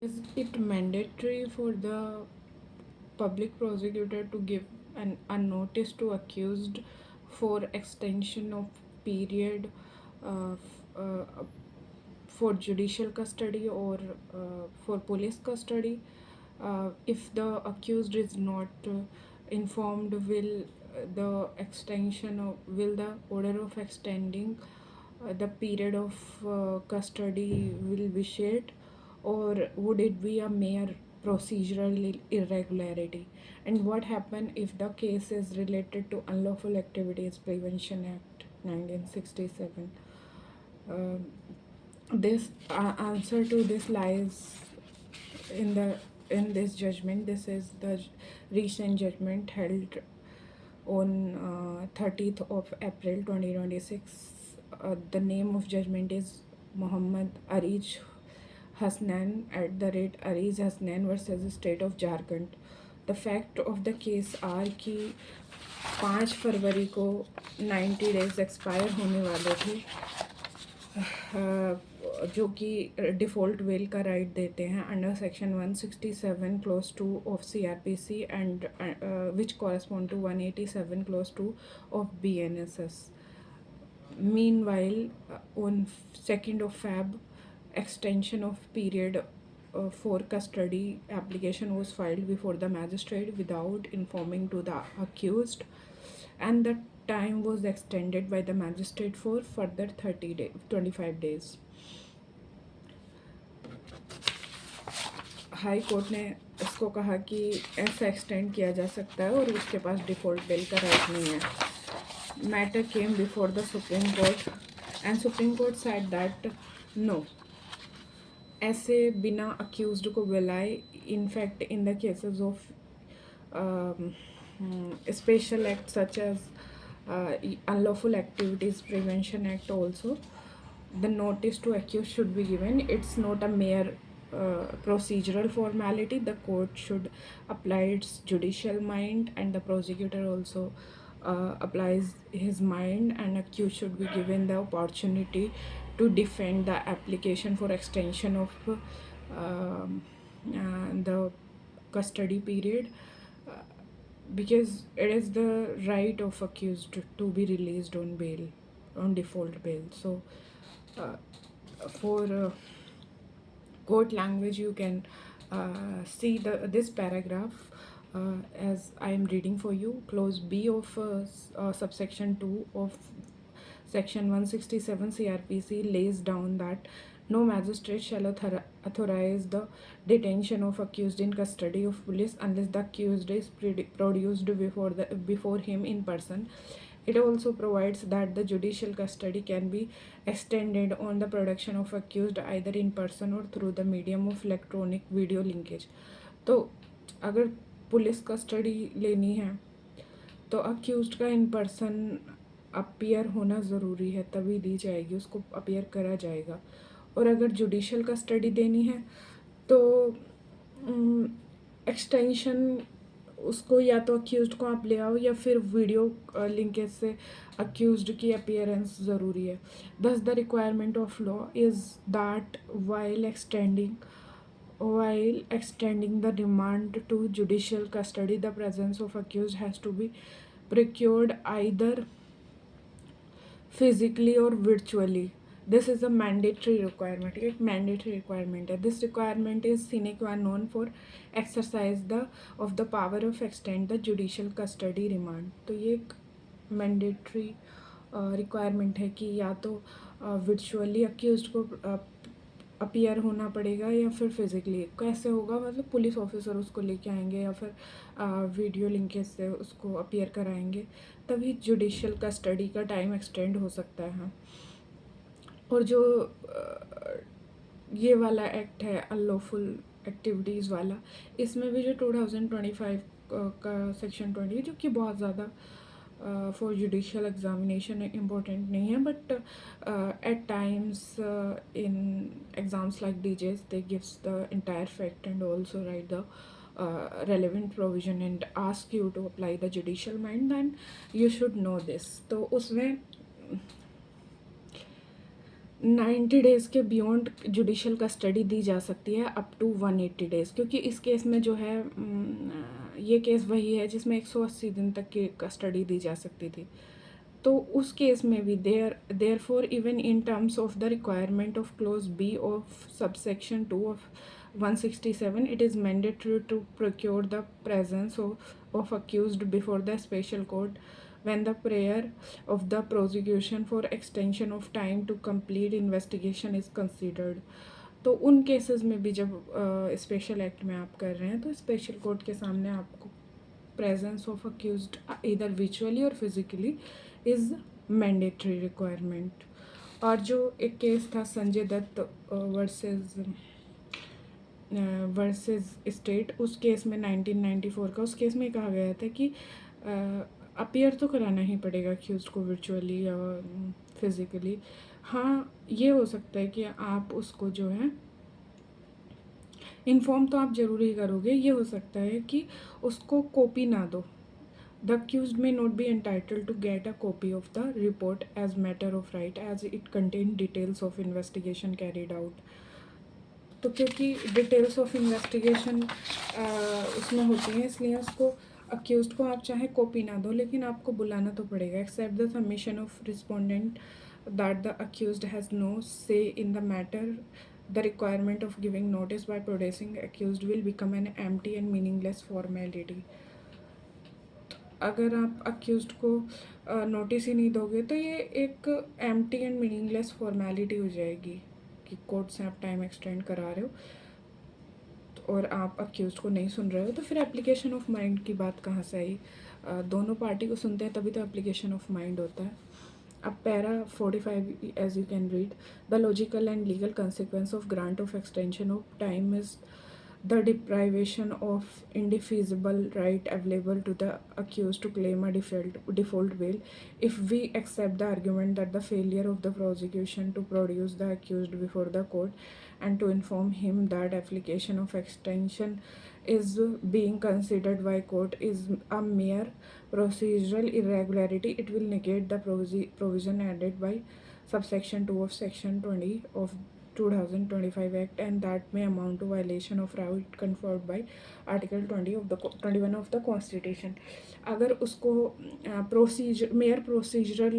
Is it mandatory for the public prosecutor to give a notice to accused for extension of period for judicial custody or for police custody? If the accused is not informed, will the order of extending the period of custody will be shared, or would it be a mere procedural irregularity? And what happen if the case is related to Unlawful Activities Prevention Act 1967? Um this answer to this lies in the in this judgment. This is the recent judgment held on 30th of April 2026. The name of judgment is Muhammad Arij Hasnan at the rate Ariz Hasnan versus State of Jharkhand. The fact of the case are कि 5 फरवरी को 90 days expire होने वाले थे, जो कि default bell का right देते हैं under section 167 clause 2 of CRPC and which correspond to 187 clause 2 of BNSS. Meanwhile, on 2nd of Feb, extension of period for custody application was filed before the magistrate without informing to the accused, and the time was extended by the magistrate for further 25 days. High court ने इसको कहा कि ऐसा extend किया जा सकता है और उसके पास डिफ़ॉल्ट बेल का राइट नहीं है. Matter came before the Supreme Court and Supreme Court said that no, ऐसे बिना accused को बुलाए, in fact in the cases of special acts such as Unlawful Activities Prevention Act also, the notice to accused should be given. It's not a mere procedural formality. The court should apply its judicial mind, and the prosecutor also applies his mind, and accused should be given the opportunity to defend the application for extension of the custody period, because it is the right of accused to be released on bail, on default bail. So for court language, you can see this paragraph as I am reading for you. Clause B of subsection 2 of section 167 CRPC lays down that no magistrate shall authorize the detention of accused in custody of police unless the accused is produced before him in person. It also provides that the judicial custody can be extended on the production of accused either in person or through the medium of electronic video linkage. तो अगर police custody लेनी है तो accused का in person appear होना ज़रूरी है, तभी दी जाएगी, उसको अपीयर करा जाएगा. और अगर जुडिशल कस्टडी देनी है तो एक्सटेंशन उसको या तो अक्यूज्ड को आप ले आओ या फिर वीडियो लिंकेज से अक्यूज्ड की अपीयरेंस ज़रूरी है. दस the requirement of law is that while extending the remand to judicial custody, the presence of accused has to be procured either physically or virtually. This is a mandatory requirement. एक mandatory requirement है. This requirement is sine qua non for exercise of the power of extend the judicial custody remand. तो ये एक mandatory requirement है कि या तो virtually accused को अपीयर होना पड़ेगा या फिर फिज़िकली. कैसे होगा, मतलब पुलिस ऑफिसर उसको लेके आएंगे या फिर वीडियो लिंकेज से उसको अपीयर कराएंगे, तभी जुडिशियल कस्टडी का टाइम एक्सटेंड हो सकता है. और जो ये वाला एक्ट है अनलॉफुल एक्टिविटीज़ वाला, इसमें भी जो 2025 का सेक्शन 20, जो कि बहुत ज़्यादा for judicial examination important नहीं है, but at times in exams like DJs they gives the entire fact and also write the relevant provision and ask you to apply the judicial mind, then you should know this. तो उसमें 90 days के beyond judicial custody दी जा सकती है up to 180 days, क्योंकि इस case में जो है ये केस वही है जिसमें 180 दिन तक की कस्टडी दी जा सकती थी। तो उस केस में भी therefore even in terms of the requirement of clause B of subsection 2 of 167, it is mandatory to procure the presence of accused before the special court when the prayer of the prosecution for extension of time to complete investigation is considered. तो उन cases में भी जब special act में आप कर रहे हैं तो स्पेशल कोर्ट के सामने आपको presence of accused either virtually or physically is mandatory requirement. और जो एक केस था संजय दत्त वर्सेस स्टेट, उस केस में 1994 का, उस केस में कहा गया था कि अपीयर तो कराना ही पड़ेगा अक्यूज को वर्चुअली या फिज़िकली। हाँ, ये हो सकता है कि आप उसको जो है इन्फॉर्म तो आप ज़रूर ही करोगे, ये हो सकता है कि उसको कॉपी ना दो। The accused may not be entitled to get a copy of the report as matter of right as it contain details of investigation carried out. तो क्योंकि डिटेल्स ऑफ इन्वेस्टिगेशन उसमें होती हैं, इसलिए उसको अक्यूज्ड को आप चाहे कॉपी ना दो लेकिन आपको बुलाना तो पड़ेगा। Except the submission of respondent that the accused has no say in the matter, the requirement of giving notice by producing accused will become an empty and meaningless formality. अगर आप अक्यूज्ड को नोटिस ही नहीं दोगे तो ये एक empty and meaningless formality हो जाएगी कि कोर्ट से आप टाइम एक्सटेंड करा रहे हो और आप अक्यूज्ड को नहीं सुन रहे हो, तो फिर एप्लीकेशन ऑफ माइंड की बात कहाँ से आई? दोनों पार्टी को सुनते हैं तभी तो एप्लीकेशन ऑफ माइंड होता है। अब para 45 as you can read, the logical and legal consequence of grant of extension of time is the deprivation of indefeasible right available to the accused to claim a default bail. If we accept the argument that the failure of the prosecution to produce the accused before the court and to inform him that application of extension is being considered by court is a mere procedural irregularity, it will negate the provision added by subsection 2 of section 20 of 2025 Act, and that may amount to violation of right conferred by article 20 of the 21 of the Constitution. अगर उसको mayor procedural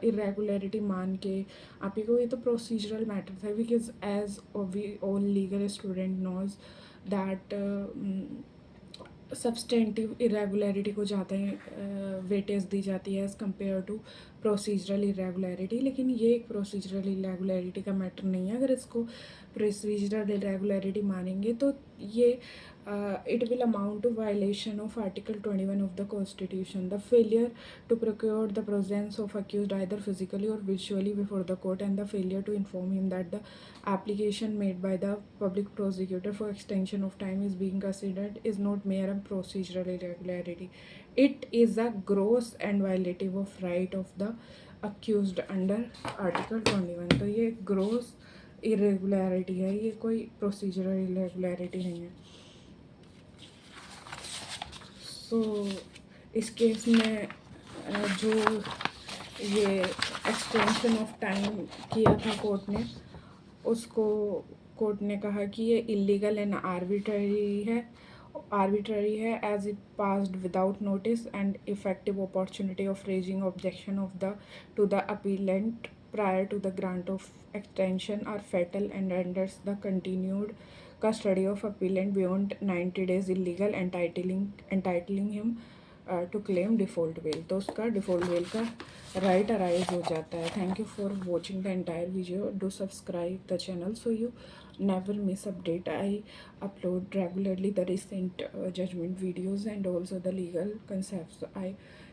irregularity मान के आप ही को, ये तो procedural matter था, because as we all legal student knows that substantive irregularity को ज़्यादा वेटेज दी जाती है as compare to procedural irregularity, लेकिन ये एक प्रोसीजरल इरेगुलरिटी का मैटर नहीं है। अगर इसको प्रोसीजरल इरेगुलरिटी मानेंगे तो ये it will amount to violation of Article 21 of the Constitution. The failure to procure the presence of accused either physically or virtually before the court and the failure to inform him that the application made by the public prosecutor for extension of time is being considered is not mere a procedural irregularity. It is a gross and violative of right of the accused under Article 21. तो ये gross irregularity है, ये कोई procedural irregularity नहीं है। तो इस case में जो ये एक्सटेंशन ऑफ टाइम किया था कोर्ट ने, उसको कोर्ट ने कहा कि ये इलीगल एंड आर्बिट्ररी है as it passed without notice and effective opportunity of raising objection of the to the appellant prior to the grant of extension are fatal and renders the continued custody of appellant beyond 90 days illegal, entitling him to claim default bail. तो उसका default bail का right arise हो जाता है। Thank you for watching the entire video. Do subscribe the channel so you never miss update. I upload regularly the recent judgment videos and also the legal concepts I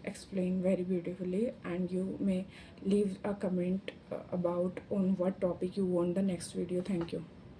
explain very beautifully, and you may leave a comment about on what topic you want the next video. Thank you.